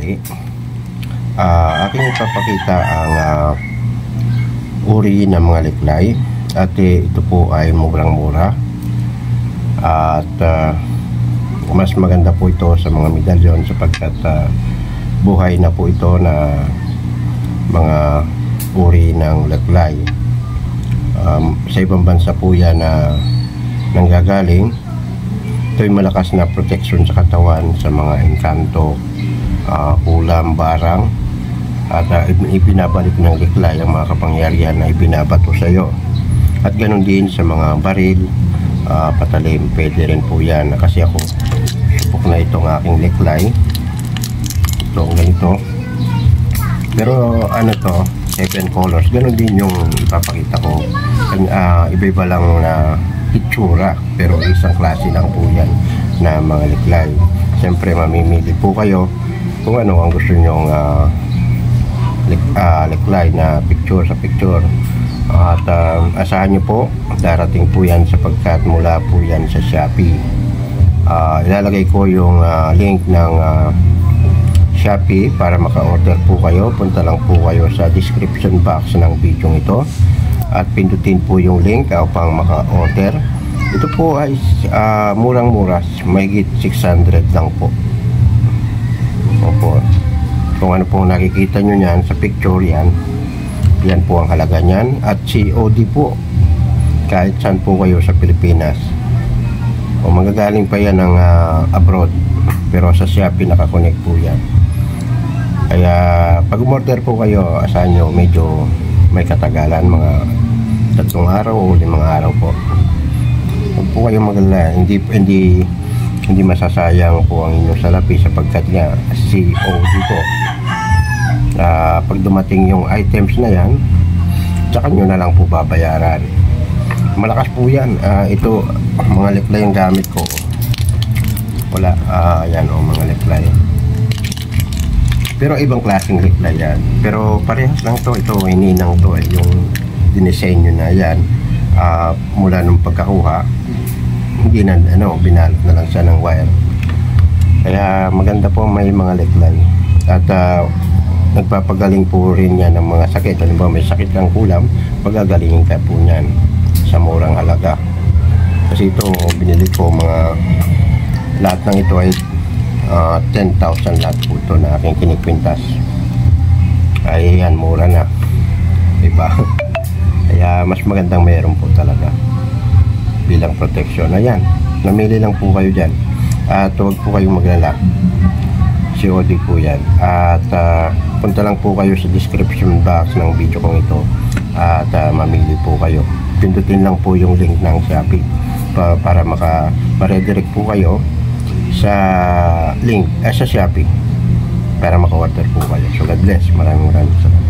tanghali. Aking ipapakita ang uri ng mga liklay at ito po ay murang-mura at mas maganda po ito sa mga medalyon sapagkat buhay na po ito na mga uri ng liklay. Sa ibang bansa po yan na nanggagaling. Ito'y malakas na protection sa katawan sa mga engkanto, ulam, barang, at ibinabalik ng liklay ang mga kapangyarihan na ibinabato sa iyo. At ganoon din sa mga baril, patalim, pwede rin po yan. Kasi ako, subok na itong aking liklay. Itong ganito. Pero ano to, 7 colors. Ganoon din yung ipapakita ko. Iba-iba lang na itsura, pero isang klase lang po yan na mga liklay. Siyempre mamimili po kayo kung ano ang gusto nyong liklay na picture sa picture. At asahan nyo po, darating po yan sapagkat mula po yan sa Shopee. Ilalagay ko yung link ng Shopee para maka-order po kayo. Punta lang po kayo sa description box ng video ito at pindutin po yung link upang maka-order. Ito po ay murang-mura, mahigit 600 lang po. Opo. Kung ano pong nakikita nyo yan sa picture, yan po ang halaga nyan. At COD po kahit saan po kayo sa Pilipinas. O magagaling pa yan ng abroad, pero sa Shopee nakakonect po yan. Kaya pag umorder po kayo, asahan nyo medyo may katagalan, mga 3 araw o 5 araw po. Huwag po kayong magalala, hindi masasayang po ang inyong salapi sapagkat nga COD po. Pag dumating yung items na yan, tsaka nyo na lang po babayaran. Malakas po yan. Ito mga liklay yung gamit ko. Wala, yan o mga liklay. Pero ibang klaseng liklay yan. Pero parehas lang to. Ito hininang to, yung dinesign nyo na yan. Mula nung pagkakuha, hindi na binalot na lang siya ng wire. Kaya maganda po may mga liklay. At nagpapagaling po rin yan ng mga sakit. Halimbawa may sakit ng kulam, pagagalingin ka po yan sa murang halaga. Kasi ito binili ko, mga lahat ng ito ay 10,000 lahat po ito na aking kinikwintas. Ay yan, mura na, diba? Kaya mas magandang mayroon po talaga bilang protection. Ayan, namili lang po kayo dyan at huwag po kayong maglala. COD po yan. At punta lang po kayo sa description box ng video kong ito at mamili po kayo. Pindutin lang po yung link ng Shopee para ma-redirect po kayo sa link sa Shopee para maka-order po kayo. So God bless. Maraming salamat.